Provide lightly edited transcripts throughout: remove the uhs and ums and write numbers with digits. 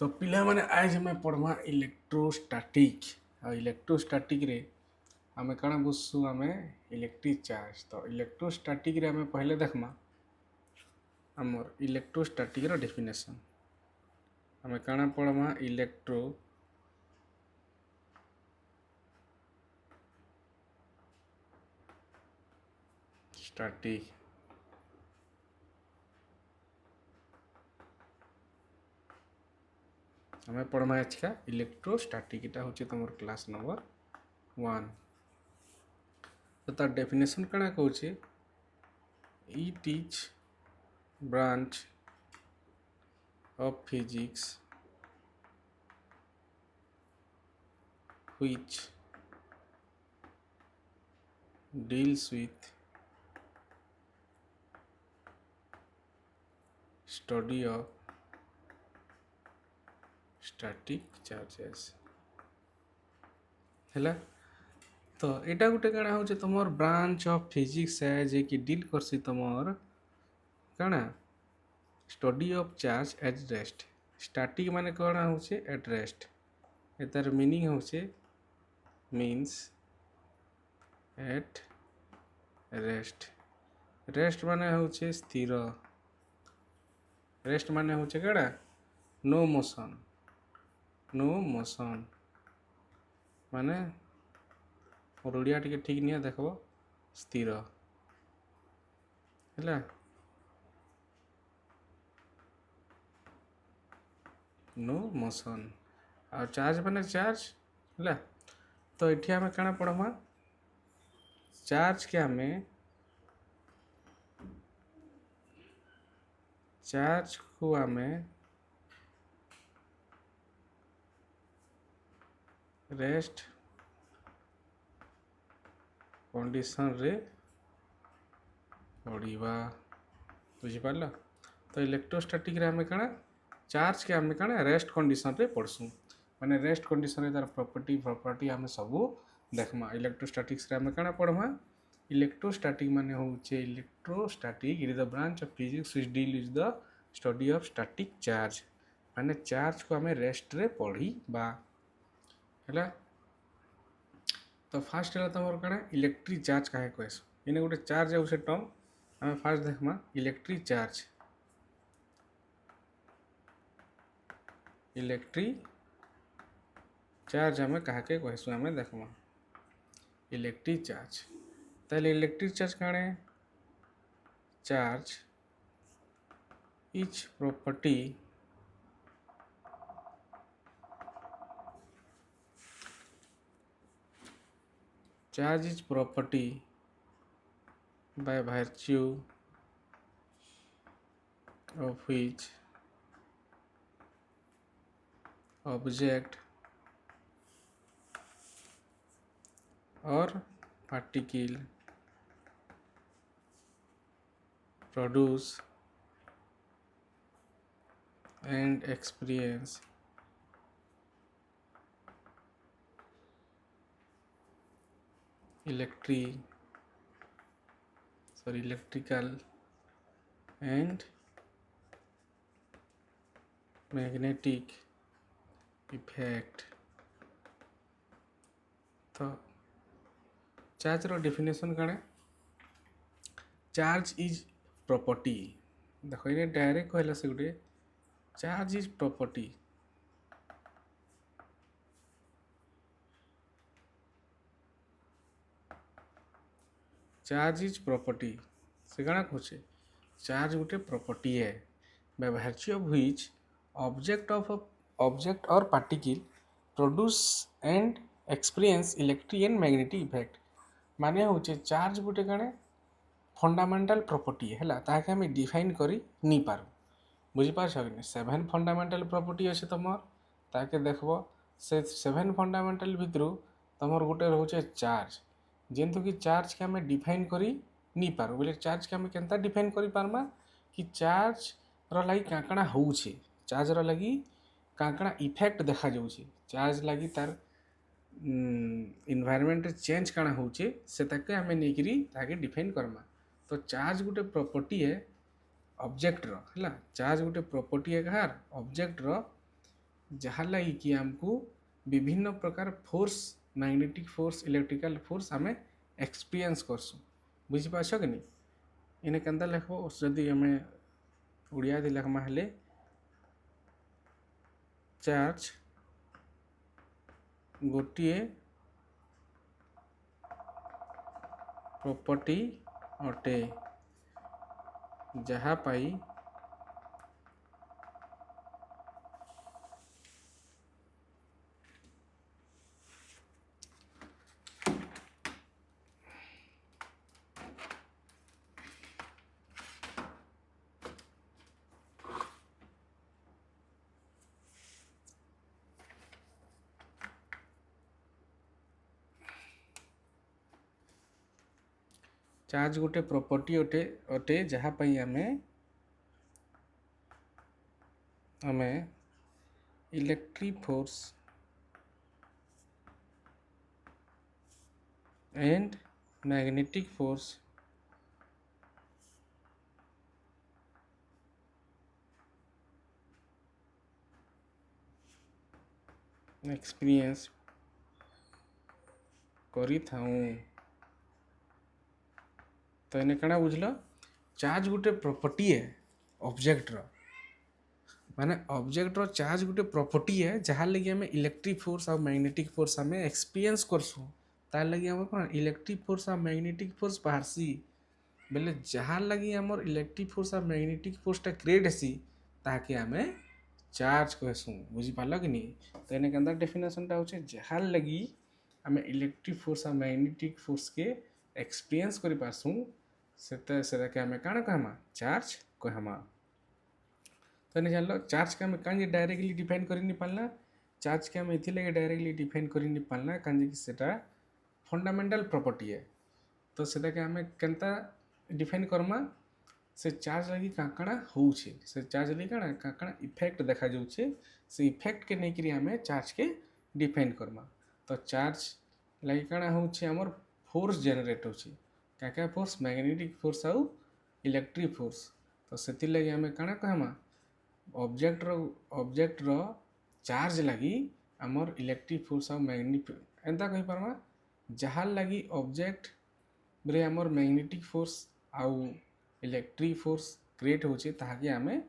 तो पिला माने आज हमें पढ़मा इलेक्ट्रोस्टैटिक और इलेक्ट्रोस्टैटिक रे हमें कण बुझसु हमें इलेक्ट्रिक चार्ज। तो इलेक्ट्रोस्टैटिक रे हमें पहले देखमा हमर इलेक्ट्रोस्टैटिक रो डेफिनेशन हमें कण पढ़मा इलेक्ट्रोस्टैटिक। हमें पढ़मा आज का इलेक्ट्रोस्टैटिक इटा होचे तमर क्लास नंबर 1। तो तार डेफिनेशन कण कहूचे it is branch of physics which deals with study of static charges है। तो एटा गोटे काଣା होचे तुमर ब्रांच ऑफ फिजिक्स है जे कि डील करसी तुमर काଣା study of charge at rest. Static माने काଣା होचे एट रेस्ट। एतार मीनिंग होचे मीन्स एट रेस्ट। रेस्ट माने होचे स्थिर। रेस्ट माने होचे काଣା नो मोशन। नो मोशन माने और ओडिया टिके ठीक नहीं देखो स्थिर है। नो मोशन और चार्ज माने चार्ज है। तो ये आम कण पढ़मा चार्ज के आम चार्ज को आम रेस्ट कंडीशन रे पढ़ा बुझिपार। तो इलेक्ट्रोस्टैटिक रे आम कण चार्ज के आम कण रेस्ट कंडीशन रे पढ़सु माने रेस्ट कंडीशन रे तार प्रॉपर्टी आम सब देखमा। इलेक्ट्रोस्टैटिक्स रे आम कण पढ़मा इलेक्ट्रोस्टैटिक माने होचे electrostatic it is the branch of physics which deal with the study of static charge माने चार्ज को आम रेस्ट रे पढ़ी बा है। तो फास्ट है तुम कण इलेक्ट्रिक चार्ज कहे कहस इने गोटे चार्ज है से टर्म आम फास्ट देखमा इलेक्ट्रिक चार्ज। इलेक्ट्रिक चार्ज आम क्या कहसु आम देखमा इलेक्ट्रिक चार्ज। ताले इलेक्ट्रिक चार्ज काणे charge is property charge is property by virtue of which object or particle produce and experience electrical and magnetic effect। तो चार्ज रो डेफिनेशन कण चार्ज इज प्रॉपर्टी देखो ये डायरेक्ट कहला से गोटे charge is property charge is property से कण कहे चार्ज गोटे प्रॉपर्टी है by virtue of which object और particle produce and experience electric and magnetic effect माने होचे चार्ज गोटे कण फंडामेंटल प्रॉपर्टी है ताकि आम डिफाइन करी नहीं पारू बुझीपार कि 7 फंडामेंटल प्रॉपर्टी अच्छे तुम ताके देखो से 7 फंडामेंटल भितर तुम गोटे रोचे चार्ज जेंतु कि चार्ज के आम डिफाइन करी नहीं पारू बोले चार्ज के आम केनता डिफाइन करी पारमा कि चार्ज रो लगी काकणा होउछे चार्ज रो लगी काकणा इफेक्ट देखा जाउछे चार्ज लगी तार इन्वायरमेंट चेंज काना होउछे से ताके आम नहीं ताके डिफाइन करमा। तो चार्ज गोटे प्रॉपर्टी है ऑब्जेक्ट रो है चार्ज गोटे प्रॉपर्टी है कहार ऑब्जेक्ट रो जहाँ लगी कि आमको विभिन्न प्रकार force magnetic force electrical force आम एक्सपीरियंस करसु बुझीपार कि नहीं इन्हें केन्ता लिखब जदि आम ओडिया लिखमा हेले चार्ज गोटे प्रॉपर्टी अटे जहाँ पाई चार्ज गोटे प्रॉपर्टी अटे जहाँ पाई आमे electric force and magnetic force experience करी थाऊं तो इन्हें कଣା बुझल चार्ज गोटे प्रॉपर्टी है ऑब्जेक्ट रो माने ऑब्जेक्ट रो चार्ज गोटे प्रॉपर्टी है जहाँ लगी हमें इलेक्ट्रिक फोर्स और मैग्नेटिक फोर्स हमें एक्सपीरियंस करसु तार लगी हम कौन इलेक्ट्रिक फोर्स और मैग्नेटिक फोर्स बाहरसी बेले जहाँ लगी हमर इलेक्ट्रिक फोर्स और मैग्नेटिक फोर्सटा क्रिएट हेसी ताके हमें चार्ज कहसु बुझी पाल कि नहीं तो इन्हें केंदा डेफिनेशनटा होचे जहाँ लगी हमें इलेक्ट्रिक फोर्स और मैग्नेटिक फोर्स के एक्सपीरियंस करि पासु सेटा के हमें काण कहमा चार्ज कहमा तो नहीं जान लो चार्ज के हमें कहीं डायरेक्टली डिफाइन कर नहीं पालना चार्ज के हमें इथिले डायरेक्टली डिफाइन कर नहीं पालना कहीं कि सेटा फंडामेंटल प्रॉपर्टी है तो सेटा के हमें केनता डिफाइन करमा से चार्ज लगी काकड़ा होउछे से चार्ज लगी काना काकड़ा इफेक्ट देखा जाउछे से इफेक्ट के नहीं करी हमें चार्ज के डिफाइन करमा तो चार्ज लगी काना होउछे हमर फोर्स जनरेट होउछे काका फोर्स मैग्नेटिक फोर्स आउ इलेक्ट्रिक फोर्स तो सेति लगी हमें काना कहमा ऑब्जेक्ट रो चार्ज लगी आमर इलेक्ट्रिक फोर्स और मैग्नेटिक एंता कहि पारमा जहाँ लगी ऑब्जेक्ट रे आमर मैग्नेटिक फोर्स आउ इलेक्ट्रिक फोर्स क्रिएट होचे ताहाके आमे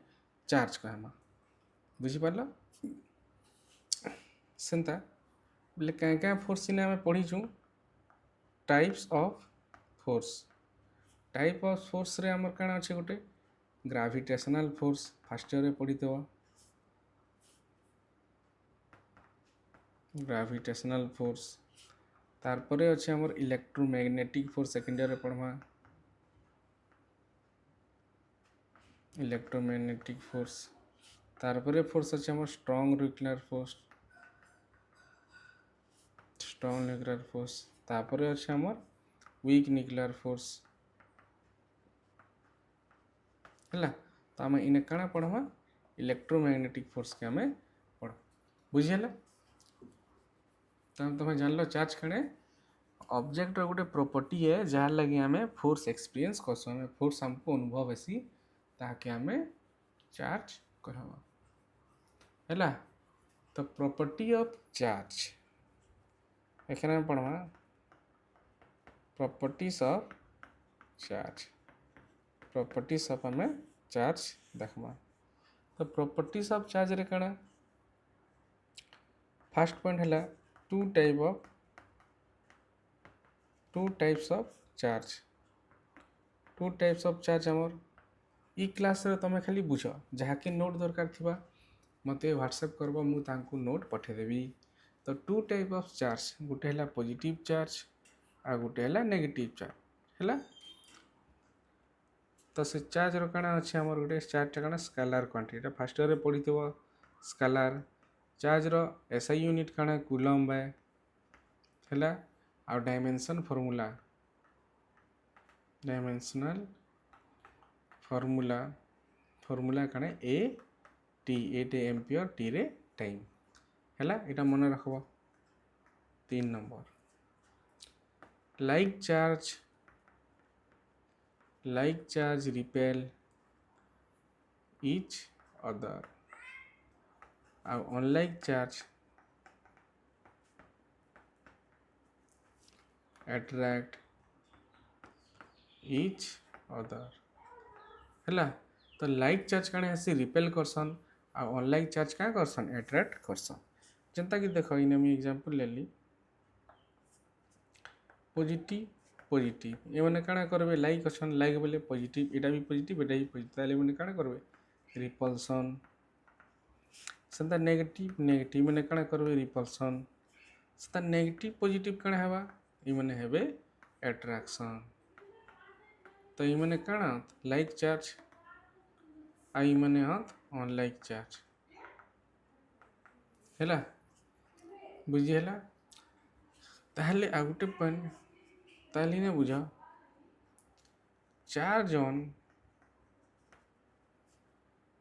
चार्ज कहमा बुझी पारल सेंता बोले क्या फोर्स ने आमे पढ़ीचु types of force type of force रे आमर काना अच्छे गोटे ग्राविटेशनल फोर्स फास्ट ईयर पढ़ी ग्राविटेशनल फोर्स तारपरे अच्छे हमर इलेक्ट्रोमैग्नेटिक फोर्स सेकेंड ईयर पढ़वा इलेक्ट्रोमैग्नेटिक फोर्स तारपरे फोर्स अच्छे हमर स्ट्रॉन्ग न्यूक्लियर फोर्स तारपरे अच्छे हमर वीक न्यूक्लियर फोर्स है तो आम इन्हें काଣା पढ़वा इलेक्ट्रोमैग्नेटिक फोर्स के आम पढ़ बुझीगला तो तुम जान लो चार्ज कणे ऑब्जेक्ट गोटे प्रॉपर्टी है जहाँ लगी आम फोर्स एक्सपीरियंस करसु आम फोर्स हमको अनुभव हेसी ताके आम चार्ज कहवा है तो प्रॉपर्टी ऑफ चार्ज एखाने पढ़वा प्रॉपर्टीज ऑफ हमें चार्ज देखमा तो प्रॉपर्टीज ऑफ चार्ज रे काना फर्स्ट पॉइंट है टू टाइप्स ऑफ चार्ज हमर ई क्लास रे तमे खाली बुझ जहाँ के नोट दरकार थिबा मते व्हाट्सएप करबो मु तांको नोट पठे देबी तो टू टाइप ऑफ चार्ज गोटे है पॉजिटिव चार्ज आ गोटे है नेगेटिव चार्ज है तो से चार्ज काଣା अच्छे आमर गोटे चार्ज काଣା स्केलार क्वांटिटी फास्ट ईयर पढ़ी स्केलार चार्ज रो एसआई यूनिट काଣା कूलम्ब है आ डायमेंशनल फॉर्मूला काଣା ए टी एम्पियर टी रे टाइम है यहाँ मन रखब 3 number like charge repel each other आ unlike charge attract each other हैला। तो लाइक चार्ज काणे हसी रिपेल करसन आ अनलाइक चार्ज का करसन अट्रैक्ट करसन। जनता कि देख इन मुझे एग्जांपल लेली पॉजिटिव पॉजिटिव ये माने काଣା करबे लाइक असन लाइक बोले पॉजिटिव एटा भी पॉजिटिव ताले माने काଣା करबे रिपल्सन। सेंता नेगेटिव नेगेटिव माने काଣା करबे रिपल्सन। सेंता नेगेटिव पॉजिटिव काଣା हेबा ई माने हेबे अट्रैक्शन। तो ई माने काଣା लाइक चार्ज आई माने हत अनलाइक चार्ज हैला बुझी हैला। ताहले आ गुटे पॉइंट ताहले ने बुझा charge on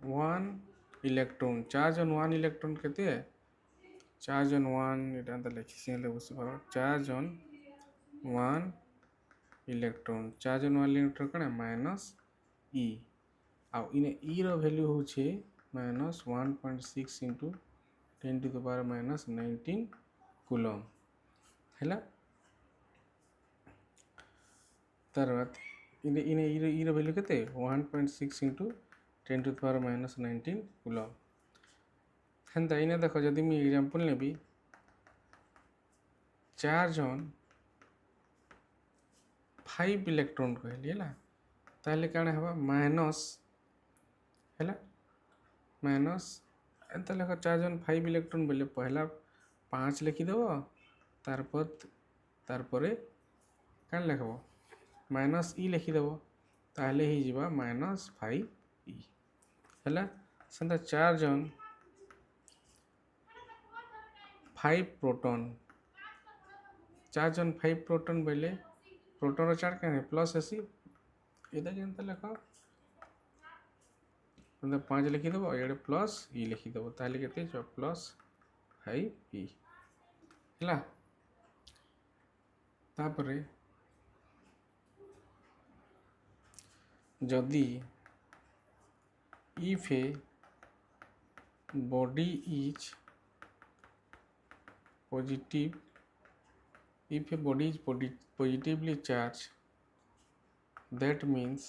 one electron charge on one electron केते है चार्ज ऑन वन एटा त लिखि सेले बुझ पारो charge on one electron charge on one electron कने माइनस ई आ इने ई रो वैल्यू होचे minus 1.6 into 10 to the power minus 19 coulomb हैला। तरत इने इने ई रो वैल्यू केते 1.6 into 10 to the power minus 19 coulomb. हेंता इने देखो जदि मी एग्जांपल नेबी चार्ज ऑन 5 इलेक्ट्रॉन कहली हैला ताले काणे हवा माइनस हैला माइनस एंता लेखा चार्ज ऑन 5 इलेक्ट्रॉन बोले पहला 5 लिखि देबो तारपरे काण लिखबो माइनस ई लिखि देबो ताले ही जिबा माइनस 5 ई हैला। Santa charge on 5 proton charge on 5 proton बोले प्रोटॉन रो चार्ज काने प्लस एसी एदा जेंता लेखा मतलब 5 लिखि देबो एडे प्लस ई लिखि देबो ताले केते जो प्लस 5 ई हैला। तापरे जदि if a body is positive if a body is positively charged that means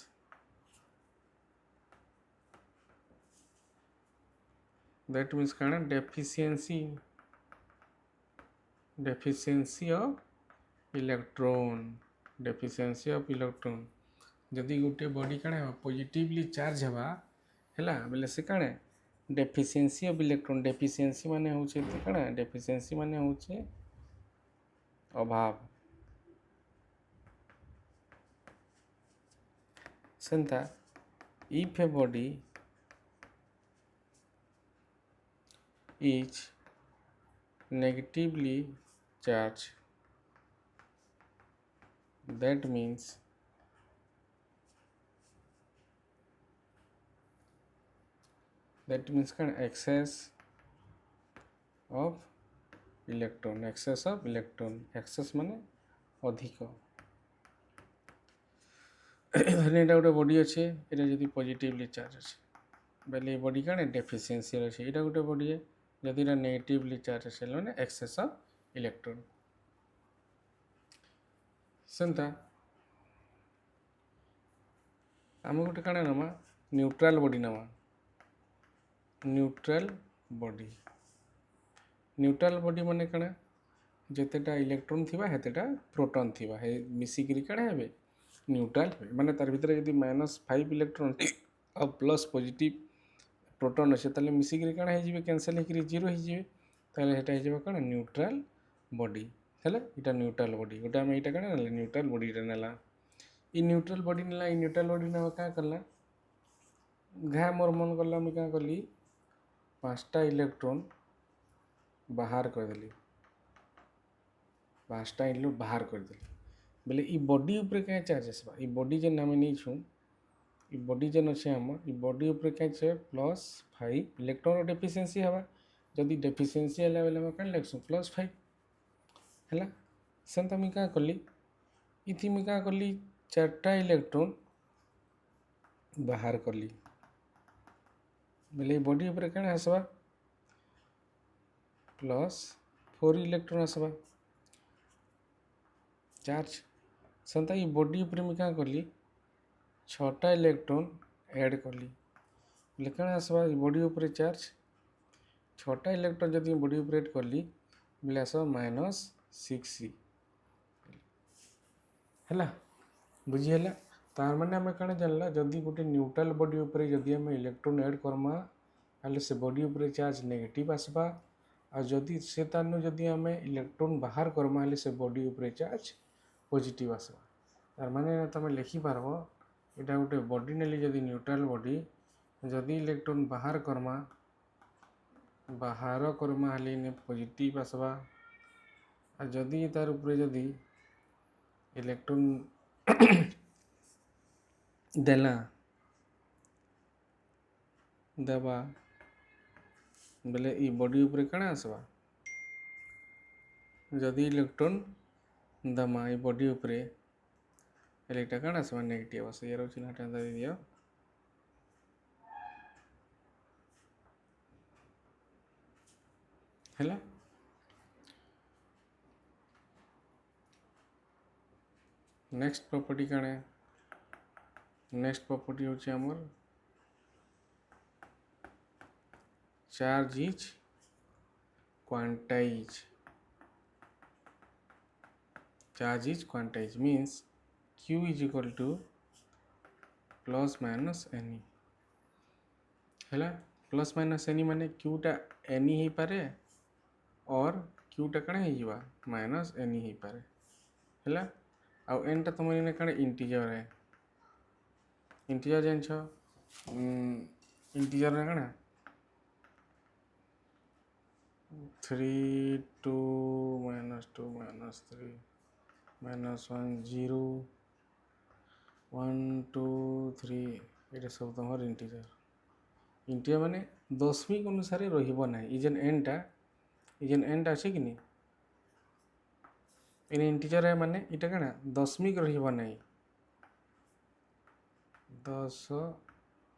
kind of deficiency of electron जदि गोटे बॉडी काणे पॉजिटिवली चार्ज हवा हैला बोले से Kane deficiency of electron deficiency माने होचे त काणे डेफिशिएंसी माने होचे अभाव Santa if a body is negatively charged that means kind of excess of electron excess माने अधिक धरने एटा गोटे बॉडी अच्छे एटा जदि पॉजिटिवली चार्ज अच्छे बेले ये बॉडी काने डेफिशिएंसी अच्छे एटा गोटे बॉडी है जदि एटा नेगेटिवली चार्ज अच्छे माने एक्सेस ऑफ इलेक्ट्रॉन सेंता आम गोटे काने नमा न्यूट्रल बॉडी नमा न्यूट्रल बॉडी माने काना जेतेटा इलेक्ट्रॉन थिबा हेतेटा प्रोटॉन थिबा हे मिसिकरी काना हेबे न्यूट्रल माने तार भीतर यदि -5 इलेक्ट्रॉन और प्लस पॉजिटिव प्रोटॉन अच्छे ताले मिसिकरी काना हे जिवे कैंसिल हेकरी 0 हे जिवे ताले हेटा हे जिवे काना न्यूट्रल बॉडी हैला। इटा न्यूट्रल बॉडी गोटा हम इटा काना न्यूट्रल बॉडी रे नेला ई न्यूट्रल बॉडी नेला ई न्यूट्रल बॉडी ने का करला घा मोर मन करला मैं का करली 5टा इलेक्ट्रॉन बाहर कर देली 5टा इलेक्ट्रॉन बाहर कर देली बोले ई बॉडी ऊपर क्या चार्ज आसबा ई बॉडी जेन हम नहीं छु ई बॉडी जेन अच्छे हम ई बॉडी ऊपर क्या चार्ज +5 इलेक्ट्रॉन डेफिशिएंसी हवा जदि डेफिशिएंसी हला बेले हम कान लिखसु +5 हैला। सेंता मैं का करली इथि मैं का करली 4टा इलेक्ट्रॉन बाहर करली बोले बॉडी ऊपर क्या आसबा प्लस 4 इलेक्ट्रॉन आसवा चार्ज सेंता ये बॉडी ऊपर मैं क्या करली 6टा इलेक्ट्रॉन ऐड करली बोले कण आसवा ये बॉडी ऊपर चार्ज 6टा इलेक्ट्रॉन जब बॉडी ऊपर ऐड करली बोले आसवा -6c है बुझीगला तार माने आम कण जानला जदि गोटे न्यूट्रल बॉडी ऊपर जदि आम इलेक्ट्रॉन ऐड करमा ताले से बॉडी ऊपर चार्ज नेगेटिव आसबा आ जदि से तारनु जदि आम इलेक्ट्रॉन बाहर करमा हाले से बॉडी ऊपर चार्ज पॉजिटिव आसबा तार माने तुम लिखि पारबो एटा गोटे बॉडी नेली जदि न्यूट्रल बॉडी जदि इलेक्ट्रॉन बाहर करमा हाले ने पॉजिटिव आसबा आ जदि तार ऊपर जदि इलेक्ट्रॉन देला देवा बेले ई बॉडी ऊपर कण आसबा जदि इलेक्ट्रॉन दमा ई बॉडी ऊपर हेले एटा कण आसबा नेगेटिव आस यार चिन्हटा दे दियो हैला नेक्स्ट प्रॉपर्टी कण है नेक्स्ट प्रॉपर्टी होची हमर charge is quantize means q is equal to plus minus any हैला प्लस माइनस एनी माने क्यूटा एनी ही पारे और क्यूटा कण ही जीवा माइनस एनी ही पारे हैला आउ एनटा तुम इने कण इंटीजर है इंटीजर जानछ इंटीजर रे कण 3 2 -2 -3 -1 0 1 2 3 ये सब तुम इंटीजर माने दशमिक अनुसार रहिबो ना इजन एंटा अच्छे कि नहीं इन इंटीजर है माने इटा कण दशमिक रहिबो ना दशमिक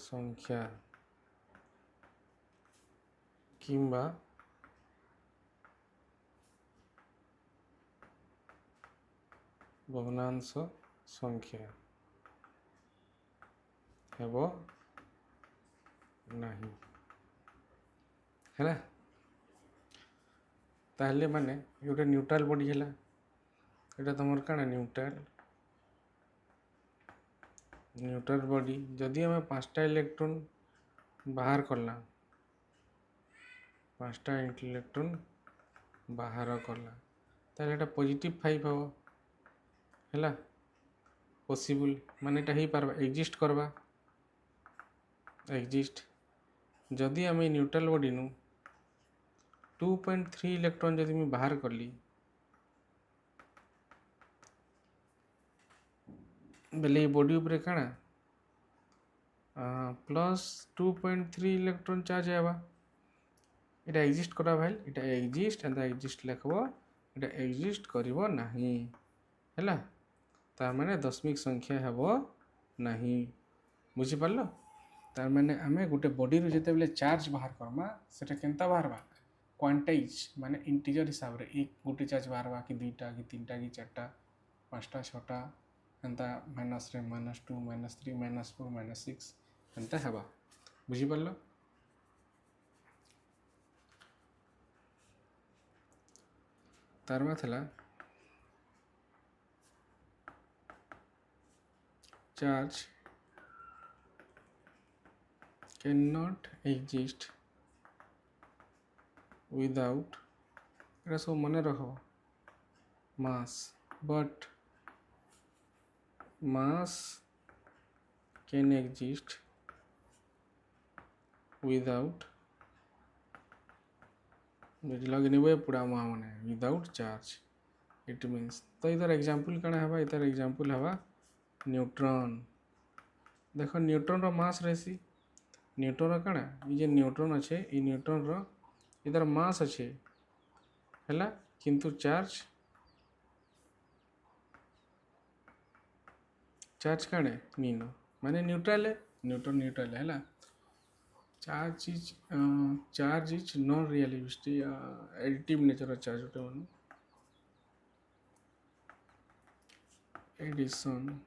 संख्या किंबा भग्नांश संख्या हेबो नहीं है ताहले माने गोटे न्यूट्रल बॉडी है ये तुम कण न्यूट्रल बॉडी जदि आम 5टा इलेक्ट्रॉन बाहर करला 5टा इलेक्ट्रॉन बाहर करला ताहले एटा पॉजिटिव 5 हो हैला पॉसिबल माने एटा ही पारबा एग्जिस्ट करबा एग्जिस्ट जदि आम न्यूट्रल बॉडी नु 2.3 इलेक्ट्रॉन जदि मैं बाहर करली बेले बॉडी ऊपर कण प्लस 2.3 इलेक्ट्रॉन चार्ज आवा इटा एग्जिस्ट करा भाई इटा एग्जिस्ट एंड एग्जिस्ट लिखबो इटा एग्जिस्ट करिवो नाही हैला तार माने दशमिक संख्या हेबो नाही बुझी पारलो तार माने आमे गोटे बॉडी रो जते बेले चार्ज बाहर करमा सेटा केनता बाहरबा क्वांटाइज माने इंटीजर हिसाब रे एक गोटे चार्ज बाहरबा कि 2टा कि 3टा कि 4टा 5टा 6टा एंता -3 -2 -3 -4 -6 एंता हेबा बुझी पारलो तार माथला चार्ज cannot exist without এটা সব মনে রাখো mass but mass can exist without लगे नहीं पूरा माने without charge it means तो इधर एग्जांपल कଣା हवा इधर एग्जांपल हवा न्यूट्रॉन देखो न्यूट्रॉन रो मास रहसी न्यूट्रॉन रो कଣା ये न्यूट्रॉन अच्छे ये न्यूट्रॉन रो इधर मास अच्छे हैला किंतु चार्ज कणे नीनो माने न्यूट्रल है न्यूट्रॉन न्यूट्रल है हैला charge is non realistic additive nature charge गोटे मन एडिशन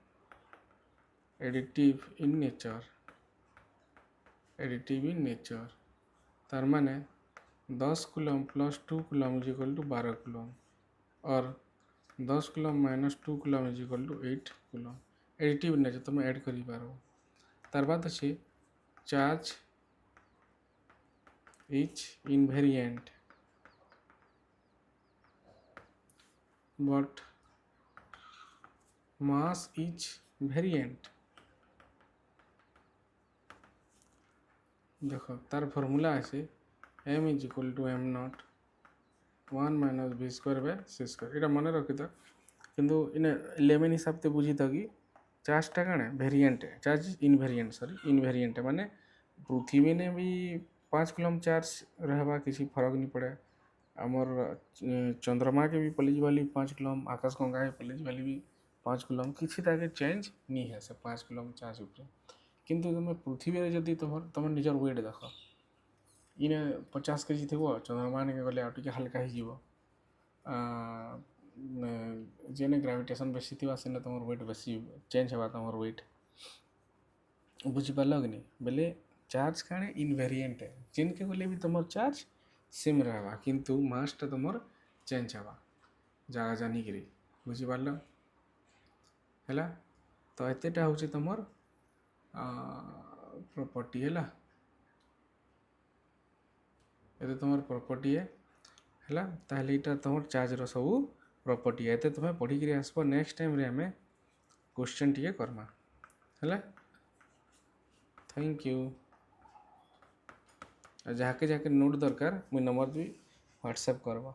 एडिटिव इन नेचर तार माने 10 coulomb plus 2 coulomb is equal to 12 coulomb और 10 coulomb minus 2 coulomb is equal to 8 coulomb additive nature तुम ऐड कर पारो। तार बाद अच्छे charge is invariant but mass is variant. देखो तार फॉर्मूला है m is equal to m naught 1 minus v square by c square यहाँ मन रखी था किंतु इने 11 हिसाब से बुझी था कि चार्जटा कण वेरिएंट चार्ज इनवेरिएंट माने पृथ्वी ने भी 5 कूलम चार्ज रहबा किसी फरक नहीं पड़े आमर चंद्रमा के भी पलिज वाली 5 कूलम आकाश गंगा के पलिज वाली भी 5 कूलम किसी ताके चेंज नहीं है से 5 कूलम चार्ज ऊपर किंतु तुम पृथ्वी जदि तुम निजर वेट देख इने 50 केजी थी चंद्रमा ने गले आउटे हल्का हो जेने ग्राविटेशन बेसी थी सेने तुम वेट बेसी चेंज होगा तुम वेट बुझीपार कि नहीं बेले चार्ज काण इनवेरिएंट है जिनके गले भी तुम चार्ज सेम रहा किंतु मासटा तुम चेंज हवा जगह जानिकी बुझीपार है तो एतेटा हूँ तुम प्रॉपर्टी है ये तुम प्रॉपर्टी है ताहले इटा तुम चार्ज रो सब प्रॉपर्टी है तुम्हें पढ़ी आसब नेक्स्ट टाइम रे हमें क्वेश्चन टी करमा है। थैंक यू जहाँके नोट दरकार मुझे नंबर भी व्हाट्सएप करवा।